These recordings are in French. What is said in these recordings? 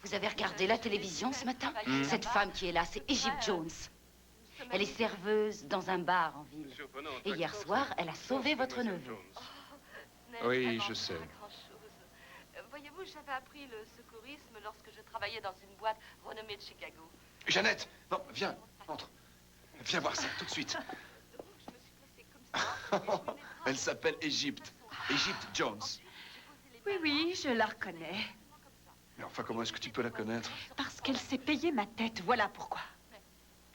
Vous avez regardé la télévision ce matin? Cette femme qui est là, c'est Egypt Jones. Elle est serveuse dans un bar en ville. Et hier soir, elle a sauvé votre neveu. Oui, je sais. Voyez-vous, j'avais appris le secourisme lorsque je travaillais dans une boîte renommée de Chicago. Jeannette, non, viens, entre. Viens voir ça tout de suite. Je me suis placée comme ça. Elle s'appelle Egypt. Egypt Jones. Oui, oui, je la reconnais. Mais enfin, comment est-ce que tu peux la connaître? Parce qu'elle s'est payée ma tête, voilà pourquoi.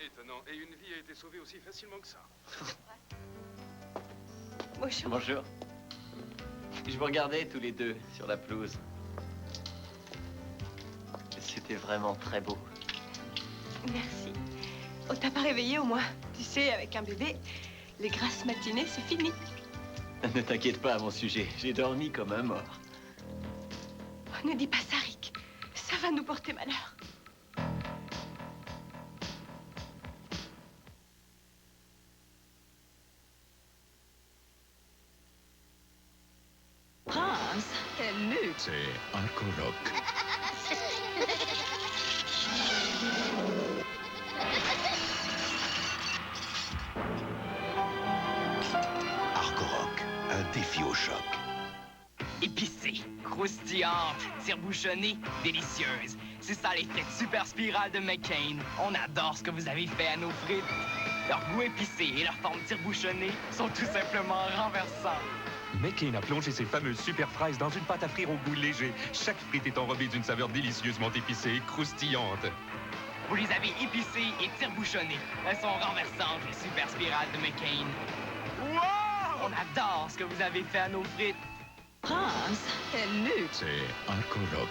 Étonnant. Et une vie a été sauvée aussi facilement que ça. Bonjour. Bonjour. Je vous regardais tous les deux sur la pelouse. C'était vraiment très beau. Merci. On t'a pas réveillé au moins. Tu sais, avec un bébé, les grasses matinées, c'est fini. Ne t'inquiète pas à mon sujet. J'ai dormi comme un mort. Oh, ne dis pas ça, Rick. Ça va nous porter malheur. Prince, quelle lutte! C'est un colloque. Arcoroc, un défi au choc. Épicée, croustillante, tire-bouchonnée, délicieuse. C'est ça l'effet de super spirale de McCain. On adore ce que vous avez fait à nos frites. Leur goût épicé et leur forme tire-bouchonnée sont tout simplement renversants. McCain a plongé ses fameuses super fraises dans une pâte à frire au goût léger. Chaque frite est enrobée d'une saveur délicieusement épicée et croustillante. Vous les avez épicées et tire-bouchonnées. Elles sont renversantes, les super spirales de McCain. Wow! On adore ce que vous avez fait à nos frites. Prince, quelle lutte! C'est un colloque.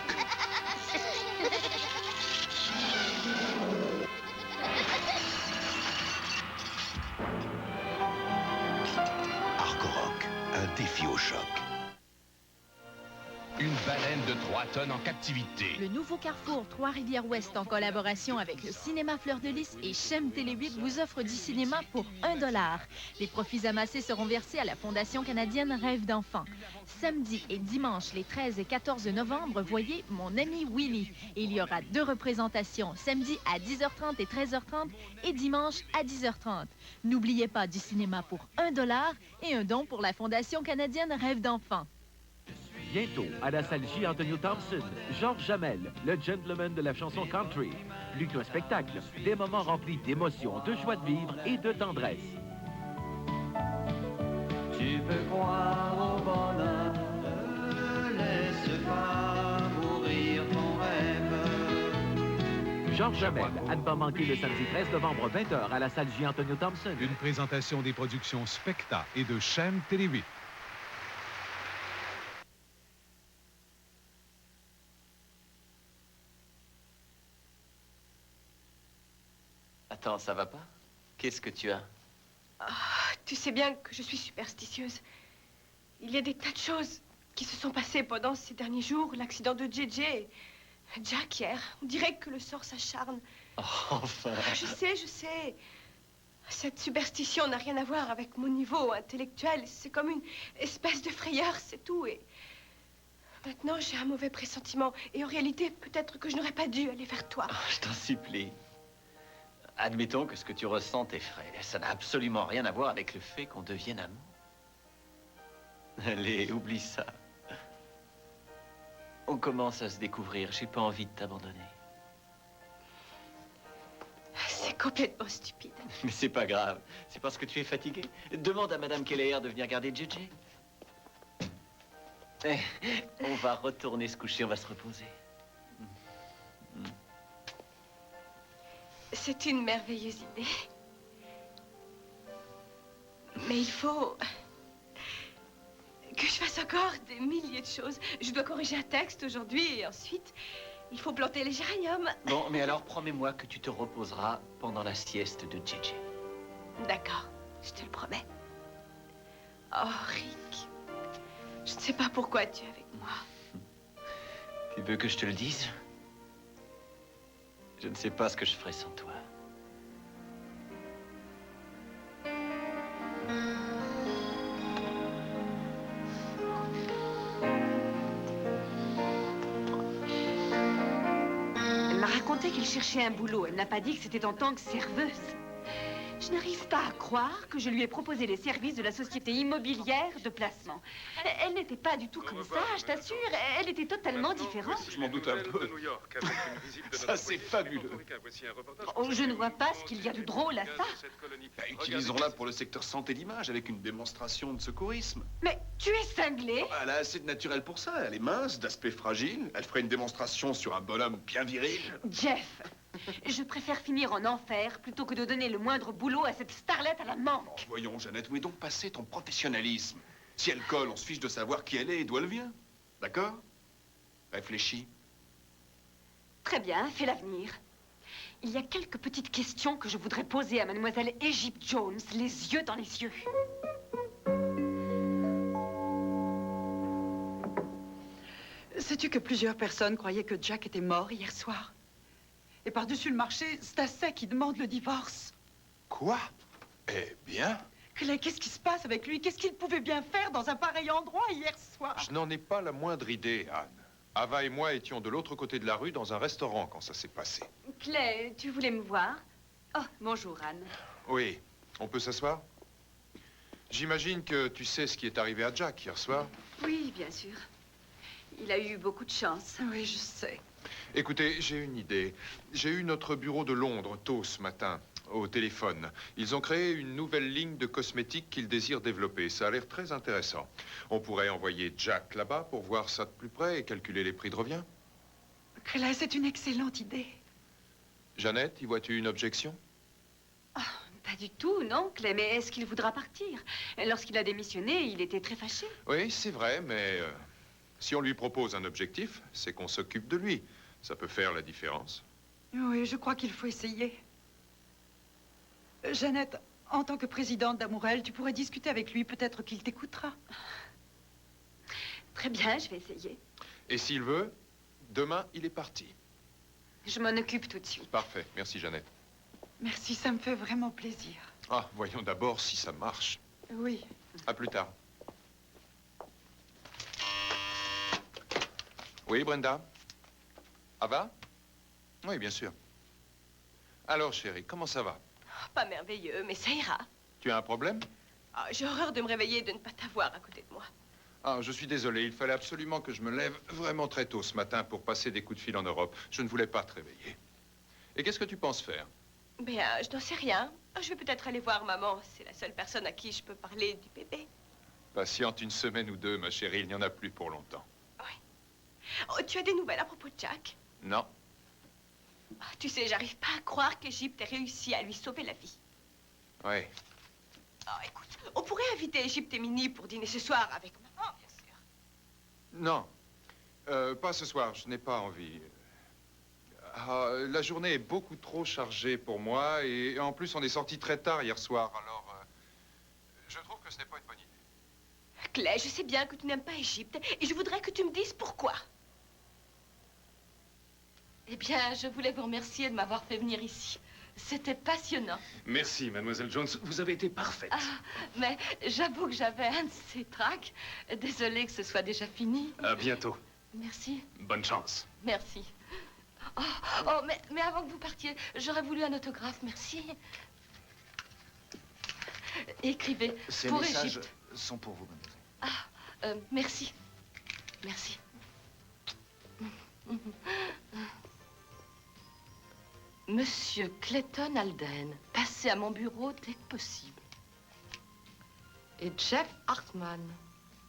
Arcoroc, un défi au choc. Une baleine de 3 tonnes en captivité. Le nouveau Carrefour Trois-Rivières-Ouest, en collaboration avec le Cinéma Fleur de Lys et Chem Télé 8, vous offre du cinéma pour 1 $. Les profits amassés seront versés à la Fondation canadienne Rêve d'enfant. Samedi et dimanche, les 13 et 14 novembre, voyez Mon ami Willy. Et il y aura 2 représentations, samedi à 10h30 et 13h30 et dimanche à 10h30. N'oubliez pas du cinéma pour 1 $ et un don pour la Fondation canadienne Rêve d'enfant. Bientôt, à la salle J. Antonio Thompson, Georges Jamel, le gentleman de la chanson country. Plus qu'un spectacle, des moments remplis d'émotions, de joie de vivre et de tendresse. Tu peux croire au bonheur, ne laisse pas mourir ton rêve. Georges Jamel, à ne pas manquer le samedi 13 novembre 20h à la salle J. Antonio Thompson. Une présentation des productions Specta et de Chem Télé 8. Attends, ça va pas? Qu'est-ce que tu as? Oh, tu sais bien que je suis superstitieuse. Il y a des tas de choses qui se sont passées pendant ces derniers jours. L'accident de JJ et Jack hier. On dirait que le sort s'acharne. Oh, enfin... Je sais. Cette superstition n'a rien à voir avec mon niveau intellectuel. C'est comme une espèce de frayeur, c'est tout. Et maintenant, j'ai un mauvais pressentiment. Et en réalité, peut-être que je n'aurais pas dû aller vers toi. Oh, je t'en supplie. Admettons que ce que tu ressens t'effraie. Ça n'a absolument rien à voir avec le fait qu'on devienne amant. Allez, oublie ça. On commence à se découvrir. J'ai pas envie de t'abandonner. C'est complètement stupide. Mais c'est pas grave. C'est parce que tu es fatigué. Demande à Madame Keller de venir garder JJ. On va retourner se coucher, on va se reposer. C'est une merveilleuse idée. Mais il faut que je fasse encore des milliers de choses. Je dois corriger un texte aujourd'hui et ensuite, il faut planter les géraniums. Bon, mais alors promets-moi que tu te reposeras pendant la sieste de JJ. D'accord, je te le promets. Oh, Rick, je ne sais pas pourquoi tu es avec moi. Tu veux que je te le dise? Je ne sais pas ce que je ferais sans toi. m'a raconté qu'elle cherchait un boulot. Elle n'a pas dit que c'était en tant que serveuse. Je n'arrive pas à croire que je lui ai proposé les services de la société immobilière de placement. Elle n'était pas du tout comme ça, je t'assure. Elle était totalement différente. Je m'en doute un peu. Ça, c'est fabuleux. Oh, je ne vois pas ce qu'il y a de drôle à ça. Bah, utilisons-la pour le secteur santé d'image avec une démonstration de secourisme. Mais tu es cinglé. Elle a assez de naturel pour ça. Elle est mince, d'aspect fragile. Elle ferait une démonstration sur un bonhomme bien viril. Jeff, je préfère finir en enfer plutôt que de donner le moindre boulot à cette starlette à la manque. Oh, voyons, Jeannette, où est donc passé ton professionnalisme? Si elle colle, on se fiche de savoir qui elle est et d'où elle vient. D'accord? Réfléchis. Très bien, fais l'avenir. Il y a quelques petites questions que je voudrais poser à mademoiselle Egypt Jones, les yeux dans les yeux. Sais-tu que plusieurs personnes croyaient que Jack était mort hier soir? Et par-dessus le marché, Stasek qui demande le divorce. Quoi? Eh bien? Clay, qu'est-ce qui se passe avec lui? Qu'est-ce qu'il pouvait bien faire dans un pareil endroit hier soir? Je n'en ai pas la moindre idée, Anne. Ava et moi étions de l'autre côté de la rue dans un restaurant quand ça s'est passé. Clay, tu voulais me voir? Oh, bonjour, Anne. Oui, on peut s'asseoir? J'imagine que tu sais ce qui est arrivé à Jack hier soir. Oui, bien sûr. Il a eu beaucoup de chance. Oui, je sais. Écoutez, j'ai une idée. J'ai eu notre bureau de Londres tôt ce matin, au téléphone. Ils ont créé une nouvelle ligne de cosmétiques qu'ils désirent développer. Ça a l'air très intéressant. On pourrait envoyer Jack là-bas pour voir ça de plus près et calculer les prix de revient. Clay, c'est une excellente idée. Jeannette, y vois-tu une objection? Oh, pas du tout, non, Clay. Mais est-ce qu'il voudra partir? Lorsqu'il a démissionné, il était très fâché. Oui, c'est vrai, mais si on lui propose un objectif, c'est qu'on s'occupe de lui. Ça peut faire la différence. Oui, je crois qu'il faut essayer. Jeannette, en tant que présidente d'Amourelle, tu pourrais discuter avec lui. Peut-être qu'il t'écoutera. Très bien, je vais essayer. Et s'il veut, demain, il est parti. Je m'en occupe tout de suite. Parfait. Merci, Jeannette. Merci, ça me fait vraiment plaisir. Ah, voyons d'abord si ça marche. Oui. À plus tard. Oui, Brenda? Ava? Oui, bien sûr. Alors, chérie, comment ça va? Pas merveilleux, mais ça ira. Tu as un problème? Ah, j'ai horreur de me réveiller et de ne pas t'avoir à côté de moi. Ah, je suis désolé. Il fallait absolument que je me lève vraiment très tôt ce matin pour passer des coups de fil en Europe. Je ne voulais pas te réveiller. Et qu'est-ce que tu penses faire? Ben, je n'en sais rien. Je vais peut-être aller voir maman. C'est la seule personne à qui je peux parler du bébé. Patiente une semaine ou deux, ma chérie. Il n'y en a plus pour longtemps. Oh, tu as des nouvelles à propos de Jack? Non. Ah, tu sais, j'arrive pas à croire qu'Égypte ait réussi à lui sauver la vie. Oui. Oh, écoute, on pourrait inviter Égypte et Minnie pour dîner ce soir avec maman, bien sûr. Non. Pas ce soir. Je n'ai pas envie. La journée est beaucoup trop chargée pour moi et en plus, on est sorti très tard hier soir. Alors, je trouve que ce n'est pas une bonne idée. Clay, je sais bien que tu n'aimes pas Égypte et je voudrais que tu me dises pourquoi. Eh bien, je voulais vous remercier de m'avoir fait venir ici. C'était passionnant. Merci, mademoiselle Jones. Vous avez été parfaite. Ah, mais j'avoue que j'avais un de ces tracts. Désolée que ce soit déjà fini. À bientôt. Merci. Bonne chance. Merci. Oh, mais avant que vous partiez, j'aurais voulu un autographe, merci. Écrivez Ces pour messages Égypte. sont pour vous, mademoiselle. Ah, merci. Merci. Monsieur Clayton Alden, passez à mon bureau dès que possible. Et Jeff Hartman,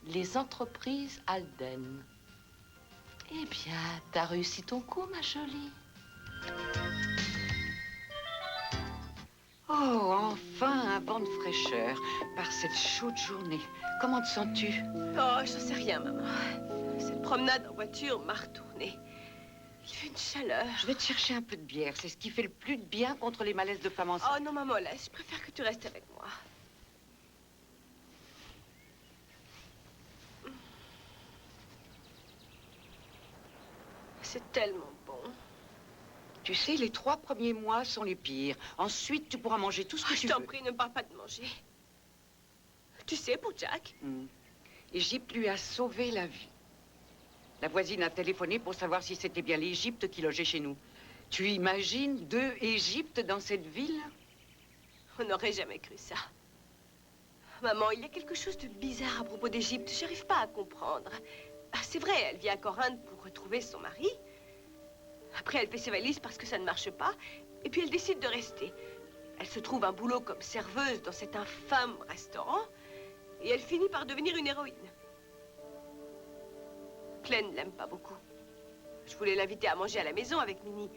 les entreprises Alden. Eh bien, t'as réussi ton coup, ma jolie. Oh, enfin un vent de fraîcheur par cette chaude journée. Comment te sens-tu? Oh, je sais rien, maman. Cette promenade en voiture m'a retournée. Il fait une chaleur. Je vais te chercher un peu de bière. C'est ce qui fait le plus de bien contre les malaises de femmes enceintes. Oh non, maman, laisse. Je préfère que tu restes avec moi. C'est tellement bon. Tu sais, les 3 premiers mois sont les pires. Ensuite, tu pourras manger tout ce que tu Je veux. t'en prie, ne me parle pas de manger. Tu sais, pour Jack, Égypte lui a sauvé la vie. La voisine a téléphoné pour savoir si c'était bien l'Égypte qui logeait chez nous. Tu imagines 2 Égyptes dans cette ville? On n'aurait jamais cru ça. Maman, il y a quelque chose de bizarre à propos d'Égypte. J'arrive pas à comprendre. Ah, c'est vrai, elle vient à Corinthe pour retrouver son mari. Après, elle fait ses valises parce que ça ne marche pas. Et puis, elle décide de rester. Elle se trouve un boulot comme serveuse dans cet infâme restaurant. Et elle finit par devenir une héroïne. Clay ne l'aime pas beaucoup. Je voulais l'inviter à manger à la maison avec Minnie.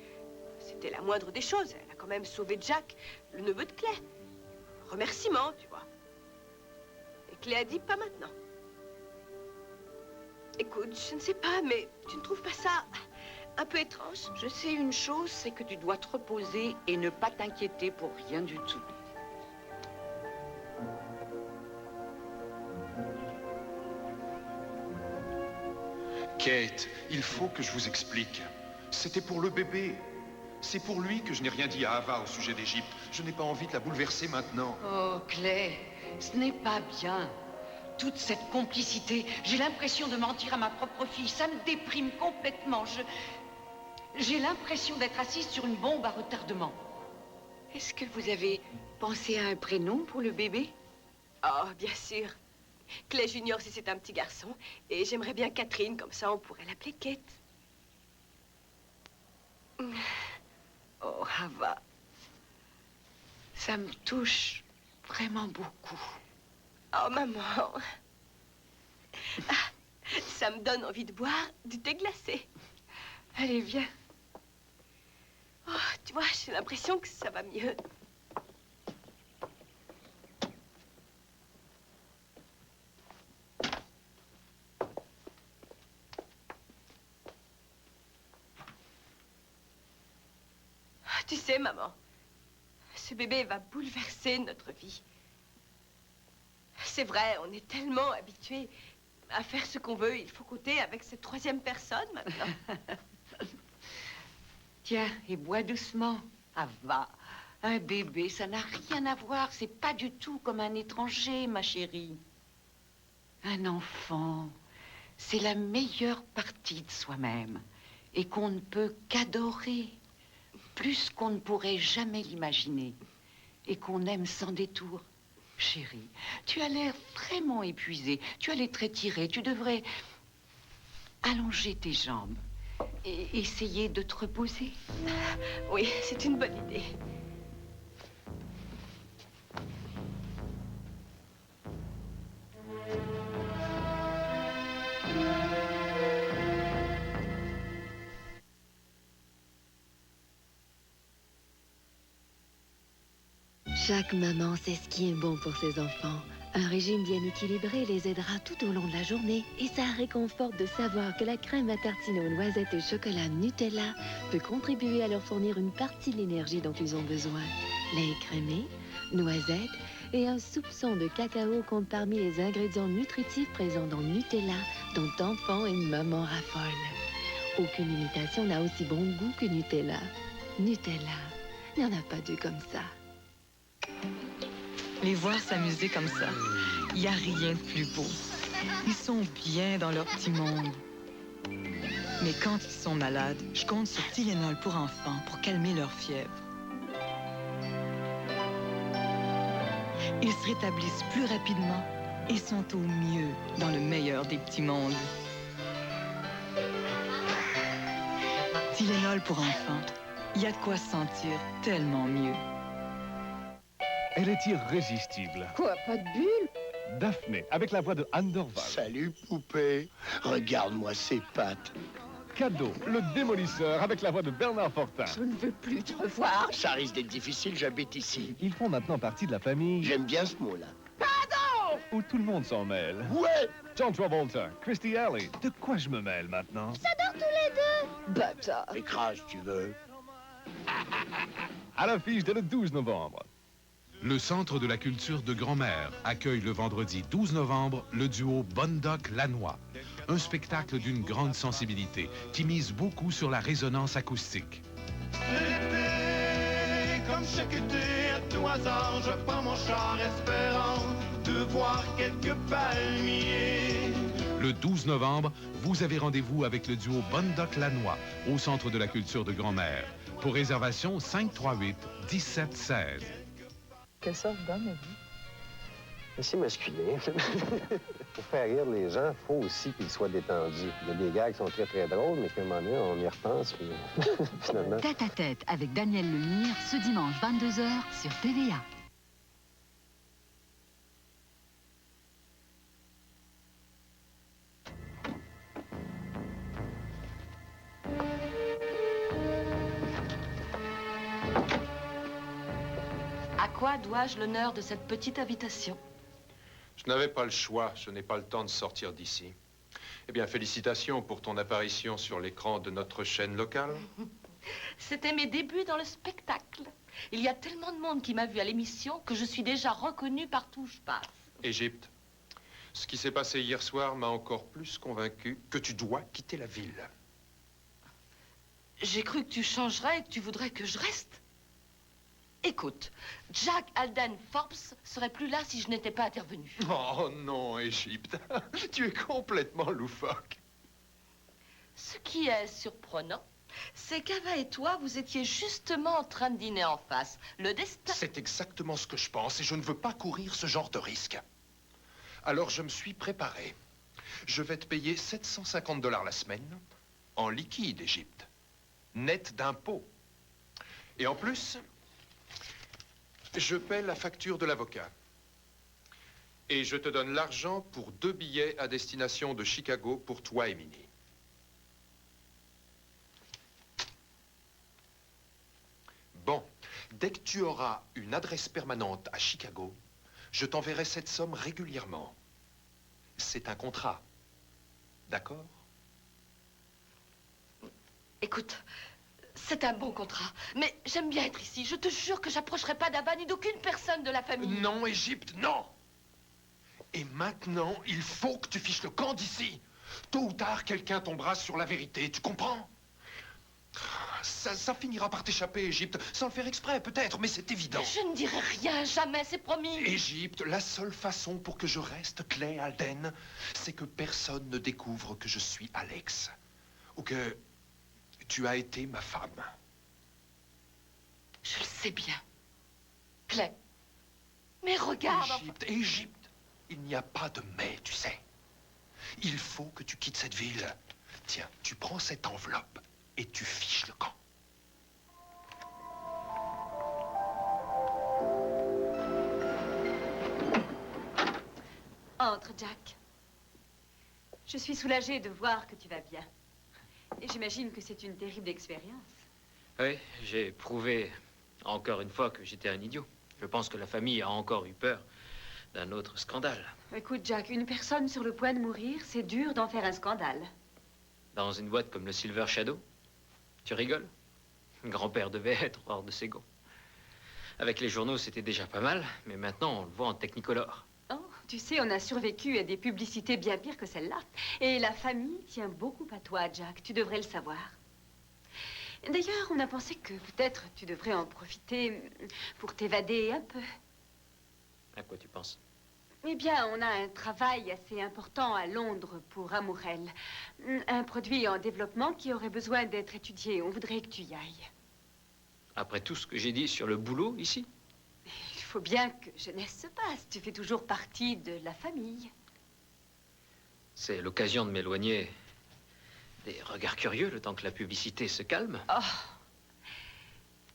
C'était la moindre des choses. Elle a quand même sauvé Jack, le neveu de Clay. Remerciement, tu vois. Et Clay a dit pas maintenant. Écoute, je ne sais pas, mais tu ne trouves pas ça un peu étrange? Je sais une chose, c'est que tu dois te reposer et ne pas t'inquiéter pour rien du tout. Kate, il faut que je vous explique. C'était pour le bébé. C'est pour lui que je n'ai rien dit à Ava au sujet d'Égypte. Je n'ai pas envie de la bouleverser maintenant. Oh, Clay, ce n'est pas bien. Toute cette complicité, j'ai l'impression de mentir à ma propre fille. Ça me déprime complètement. J'ai l'impression d'être assise sur une bombe à retardement. Est-ce que vous avez pensé à un prénom pour le bébé? Oh, bien sûr. Clay Junior, si c'est un petit garçon. Et j'aimerais bien Catherine, comme ça on pourrait l'appeler Kate. Oh, Ava, ça me touche vraiment beaucoup. Oh, maman. Ah, ça me donne envie de boire du thé glacé. Allez, viens. Oh, tu vois, j'ai l'impression que ça va mieux. Tu sais, maman, ce bébé va bouleverser notre vie. C'est vrai, on est tellement habitués à faire ce qu'on veut. Il faut compter avec cette 3e personne maintenant. Tiens, et bois doucement. Ava, un bébé, ça n'a rien à voir. C'est pas du tout comme un étranger, ma chérie. Un enfant, c'est la meilleure partie de soi-même et qu'on ne peut qu'adorer. Plus qu'on ne pourrait jamais l'imaginer et qu'on aime sans détour. Chérie, tu as l'air vraiment épuisée. Tu as les traits tirés. Tu devrais allonger tes jambes et essayer de te reposer. Oui, c'est une bonne idée. Chaque maman sait ce qui est bon pour ses enfants. Un régime bien équilibré les aidera tout au long de la journée et ça réconforte de savoir que la crème à tartiner aux noisettes et chocolat Nutella peut contribuer à leur fournir une partie de l'énergie dont ils ont besoin. Lait écrémé, noisettes et un soupçon de cacao comptent parmi les ingrédients nutritifs présents dans Nutella dont enfants et maman raffolent. Aucune imitation n'a aussi bon goût que Nutella. Nutella, il n'y en a pas deux comme ça. Les voir s'amuser comme ça, il n'y a rien de plus beau. Ils sont bien dans leur petit monde. Mais quand ils sont malades, je compte sur Tylenol pour enfants pour calmer leur fièvre. Ils se rétablissent plus rapidement et sont au mieux dans le meilleur des petits mondes. Tylenol pour enfants, il y a de quoi se sentir tellement mieux. Elle est irrésistible. Quoi, pas de bulle? Daphné, avec la voix de Anne Dorval. Salut, poupée. Regarde-moi ces pattes. Cadeau, le démolisseur, avec la voix de Bernard Fortin. Je ne veux plus te revoir. Ça risque d'être difficile, j'habite ici. Ils font maintenant partie de la famille. J'aime bien ce mot-là. Pardon! Où tout le monde s'en mêle. Ouais! John Travolta, Christy Alley. De quoi je me mêle maintenant? Ça dort tous les deux. Bâtard. Écrase, tu veux. À l'affiche dès le 12 novembre. Le Centre de la culture de Grand-Mère accueille le vendredi 12 novembre le duo Bondoc-Lannoy. Un spectacle d'une grande sensibilité qui mise beaucoup sur la résonance acoustique. L'été, comme chaque été, à tout hasard, je prends mon char espérant de voir quelques palmiers. Le 12 novembre, vous avez rendez-vous avec le duo Bondoc-Lanois au Centre de la culture de Grand-Mère. Pour réservation, 538-1716. Quelle sorte d'homme êtes-vous? Assez masculin. Pour faire rire les gens, il faut aussi qu'ils soient détendus. Il y a des gars qui sont très, très drôles, mais qu'à un moment donné, on y repense, puis finalement... Tête à tête avec Daniel Lemire, ce dimanche 22h sur TVA. À quoi dois-je l'honneur de cette petite invitation? Je n'avais pas le choix. Je n'ai pas le temps de sortir d'ici. Eh bien, félicitations pour ton apparition sur l'écran de notre chaîne locale. C'était mes débuts dans le spectacle. Il y a tellement de monde qui m'a vu à l'émission que je suis déjà reconnue partout où je passe. Égypte, ce qui s'est passé hier soir m'a encore plus convaincu que tu dois quitter la ville. J'ai cru que tu changerais et que tu voudrais que je reste. Écoute, Jack Alden Forbes serait plus là si je n'étais pas intervenu. Oh non, Égypte, tu es complètement loufoque. Ce qui est surprenant, c'est qu'Ava et toi, vous étiez justement en train de dîner en face. Le destin... C'est exactement ce que je pense et je ne veux pas courir ce genre de risque. Alors je me suis préparé. Je vais te payer 750 $ la semaine en liquide, Égypte. Net d'impôts. Et en plus... je paie la facture de l'avocat. Et je te donne l'argent pour 2 billets à destination de Chicago pour toi et Minnie. Bon, dès que tu auras une adresse permanente à Chicago, je t'enverrai cette somme régulièrement. C'est un contrat. D'accord? Écoute... c'est un bon contrat, mais j'aime bien être ici. Je te jure que j'approcherai pas d'Ava ni d'aucune personne de la famille. Non, Égypte, non! Et maintenant, il faut que tu fiches le camp d'ici. Tôt ou tard, quelqu'un tombera sur la vérité, tu comprends? Ça finira par t'échapper, Égypte, sans le faire exprès, peut-être, mais c'est évident. Je ne dirai rien, jamais, c'est promis. Égypte, la seule façon pour que je reste Clay Alden, c'est que personne ne découvre que je suis Alex. Ou que... tu as été ma femme. Je le sais bien. Clay. Mais regarde... Égypte, il n'y a pas de mais, tu sais. Il faut que tu quittes cette ville. Tiens, tu prends cette enveloppe et tu fiches le camp. Entre, Jack. Je suis soulagée de voir que tu vas bien. Et j'imagine que c'est une terrible expérience. Oui, j'ai prouvé encore une fois que j'étais un idiot. Je pense que la famille a encore eu peur d'un autre scandale. Écoute, Jack, une personne sur le point de mourir, c'est dur d'en faire un scandale. Dans une boîte comme le Silver Shadow? Tu rigoles? Grand-père devait être hors de ses gonds. Avec les journaux, c'était déjà pas mal, mais maintenant, on le voit en Technicolor. Oh, tu sais, on a survécu à des publicités bien pires que celle-là. Et la famille tient beaucoup à toi, Jack. Tu devrais le savoir. D'ailleurs, on a pensé que peut-être tu devrais en profiter pour t'évader un peu. À quoi tu penses? Eh bien, on a un travail assez important à Londres pour Amourel. Un produit en développement qui aurait besoin d'être étudié. On voudrait que tu y ailles. Après tout ce que j'ai dit sur le boulot, ici? Il faut bien que jeunesse se passe. Tu fais toujours partie de la famille. C'est l'occasion de m'éloigner des regards curieux le temps que la publicité se calme. Oh.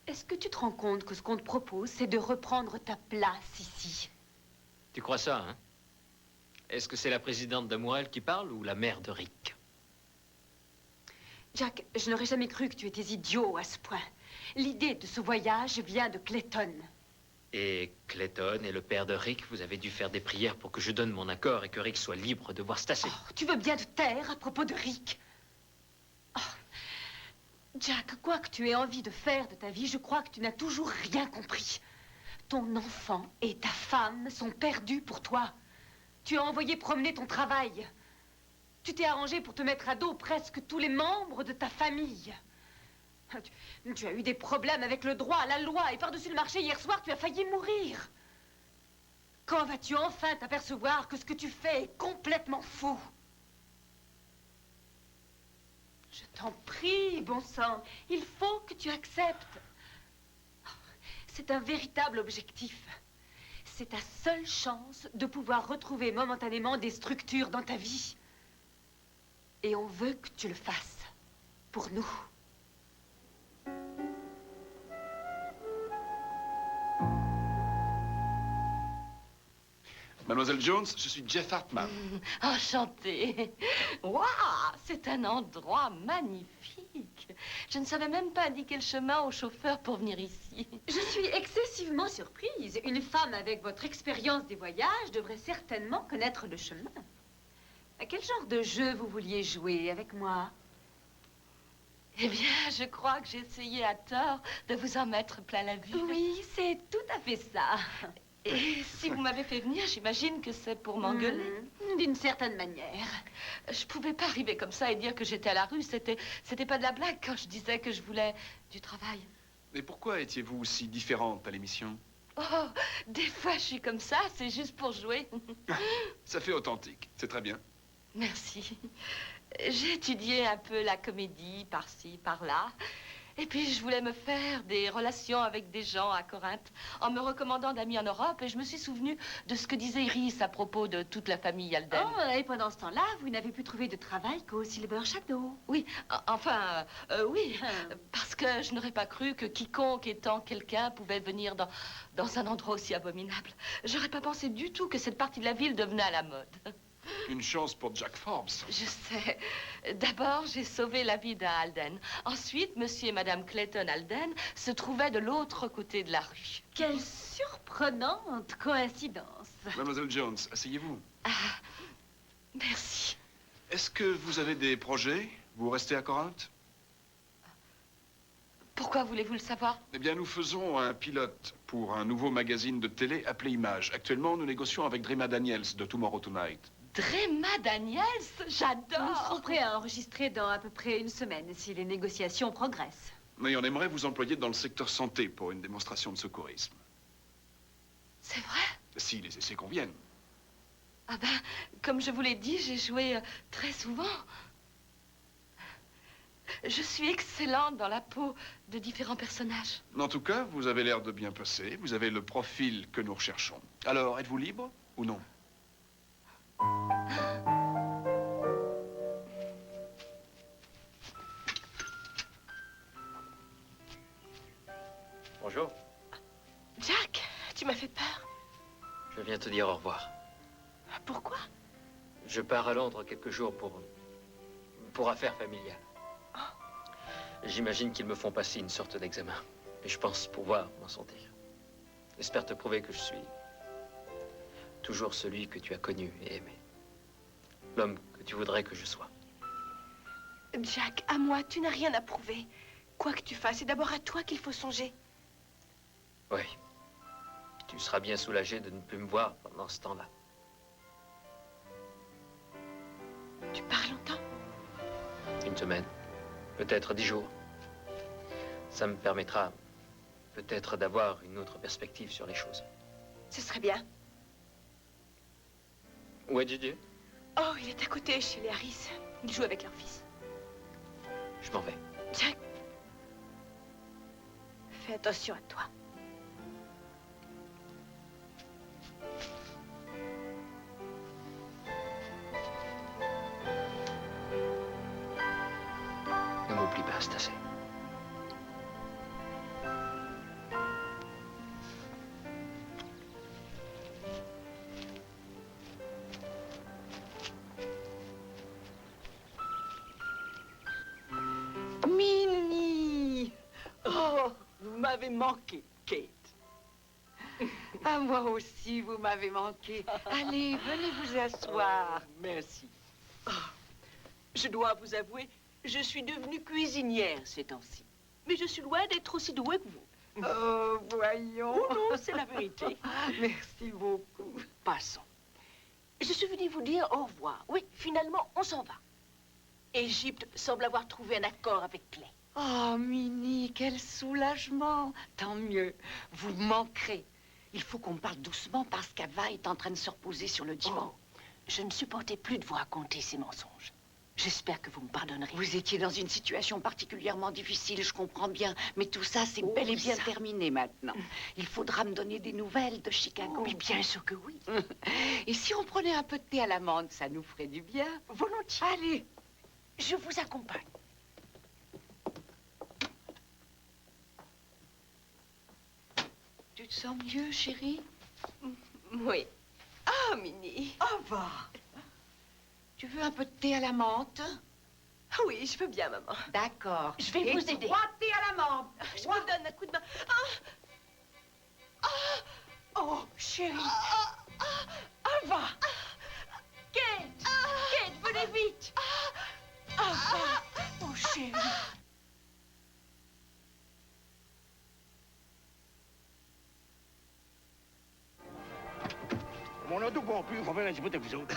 Est-ce que tu te rends compte que ce qu'on te propose, c'est de reprendre ta place ici? Tu crois ça, hein? Est-ce que c'est la présidente d'Amourel qui parle ou la mère de Rick? Jack, je n'aurais jamais cru que tu étais idiot à ce point. L'idée de ce voyage vient de Clayton. Et Clayton et le père de Rick, vous avez dû faire des prières pour que je donne mon accord et que Rick soit libre de voir Stacy. Oh, tu veux bien te taire à propos de Rick? Oh. Jack, quoi que tu aies envie de faire de ta vie, je crois que tu n'as toujours rien compris. Ton enfant et ta femme sont perdus pour toi. Tu as envoyé promener ton travail. Tu t'es arrangé pour te mettre à dos presque tous les membres de ta famille. Tu as eu des problèmes avec le droit, la loi, et par-dessus le marché, hier soir, tu as failli mourir. Quand vas-tu enfin t'apercevoir que ce que tu fais est complètement fou? Je t'en prie, bon sang. Il faut que tu acceptes. C'est un véritable objectif. C'est ta seule chance de pouvoir retrouver momentanément des structures dans ta vie. Et on veut que tu le fasses. Pour nous. Mademoiselle Jones, je suis Jeff Hartman. Enchanté. Waouh, c'est un endroit magnifique. Je ne savais même pas indiquer le chemin au chauffeur pour venir ici. Je suis excessivement surprise. Une femme avec votre expérience des voyages devrait certainement connaître le chemin. À quel genre de jeu vous vouliez jouer avec moi? Eh bien, je crois que j'ai essayé à tort de vous en mettre plein la vue. Oui, c'est tout à fait ça. Et si vous m'avez fait venir, j'imagine que c'est pour m'engueuler. D'une certaine manière. Je pouvais pas arriver comme ça et dire que j'étais à la rue. C'était pas de la blague quand je disais que je voulais du travail. Mais pourquoi étiez-vous si différente à l'émission? Oh, des fois je suis comme ça, c'est juste pour jouer. Ça fait authentique, c'est très bien. Merci. J'ai étudié un peu la comédie par-ci, par-là. Et puis, je voulais me faire des relations avec des gens à Corinthe en me recommandant d'amis en Europe. Et je me suis souvenu de ce que disait Iris à propos de toute la famille Alden. Oh, et pendant ce temps-là, vous n'avez pu trouver de travail qu'au Silver Shadow. Oui, enfin, oui. Parce que je n'aurais pas cru que quiconque étant quelqu'un pouvait venir dans un endroit aussi abominable. J'aurais pas pensé du tout que cette partie de la ville devenait à la mode. Une chance pour Jack Forbes. Je sais. D'abord, j'ai sauvé la vie d'un Alden. Ensuite, monsieur et madame Clayton Alden se trouvaient de l'autre côté de la rue. Quelle surprenante coïncidence. Mademoiselle Jones, asseyez-vous. Ah, merci. Est-ce que vous avez des projets? Vous restez à Corinthe? Pourquoi voulez-vous le savoir? Eh bien, nous faisons un pilote pour un nouveau magazine de télé appelé Image. Actuellement, nous négocions avec Drima Daniels de Tomorrow Tonight. Drima Daniels, j'adore. Nous serons prêts à enregistrer dans à peu près une semaine, si les négociations progressent. Mais on aimerait vous employer dans le secteur santé pour une démonstration de secourisme. C'est vrai? Si les essais conviennent. Ah ben, comme je vous l'ai dit, j'ai joué très souvent. Je suis excellente dans la peau de différents personnages. En tout cas, vous avez l'air de bien passer. Vous avez le profil que nous recherchons. Alors, êtes-vous libre ou non? Bonjour. Jack, tu m'as fait peur. Je viens te dire au revoir. Pourquoi? Je pars à Londres quelques jours pour affaires familiales. J'imagine qu'ils me font passer une sorte d'examen. Et je pense pouvoir m'en sortir. J'espère te prouver que je suis toujours celui que tu as connu et aimé. L'homme que tu voudrais que je sois. Jack, à moi, tu n'as rien à prouver. Quoi que tu fasses, c'est d'abord à toi qu'il faut songer. Oui. Tu seras bien soulagé de ne plus me voir pendant ce temps-là. Tu pars longtemps? Une semaine. Peut-être 10 jours. Ça me permettra peut-être d'avoir une autre perspective sur les choses. Ce serait bien. Où est Didier? Oh, il est à côté, chez les Harris. Il joue avec leur fils. Je m'en vais. Jack, fais attention à toi. Ne m'oublie pas, c'est assez. Minnie! Oh, vous m'avez manqué, Kate. Ah, moi aussi, vous m'avez manqué. Allez, venez vous asseoir. Merci. Je dois vous avouer, je suis devenue cuisinière ces temps-ci. Mais je suis loin d'être aussi douée que vous. Oh, voyons. Oh non, c'est la vérité. Merci beaucoup. Passons. Je suis venue vous dire au revoir. Oui, finalement, on s'en va. Égypte semble avoir trouvé un accord avec Clay. Oh, Minnie, quel soulagement. Tant mieux. Vous manquerez. Il faut qu'on parle doucement parce qu'Ava est en train de se reposer sur le divan. Oh, je ne supportais plus de vous raconter ces mensonges. J'espère que vous me pardonnerez. Vous étiez dans une situation particulièrement difficile, je comprends bien. Mais tout ça, c'est bel et bien terminé maintenant. Il faudra me donner des nouvelles de Chicago. Mais bien sûr que oui. Et si on prenait un peu de thé à l'amande, ça nous ferait du bien. Volontiers. Allez. Je vous accompagne. Tu te sens mieux, chérie? Oui. Ah, Minnie. Ah, va. Tu veux un peu de thé à la menthe? Ah oui, je veux bien, maman. D'accord. Je vais vous aider. 3 thés à la menthe. Je vous donne un coup de main. Oh, chérie. Va. Kate. Kate, venez vite. Va. Oh, chérie. Mon auto pompu, il faut faire un petit peu de vous autres.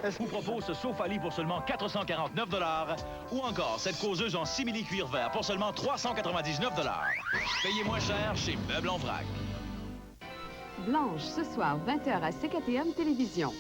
Je vous propose ce chauffe à lit pour seulement 449 $ ou encore cette causeuse en simili-cuir vert pour seulement 399 $. Payez moins cher chez Meubles en vrac. Blanche, ce soir, 20h à CKTM Télévision.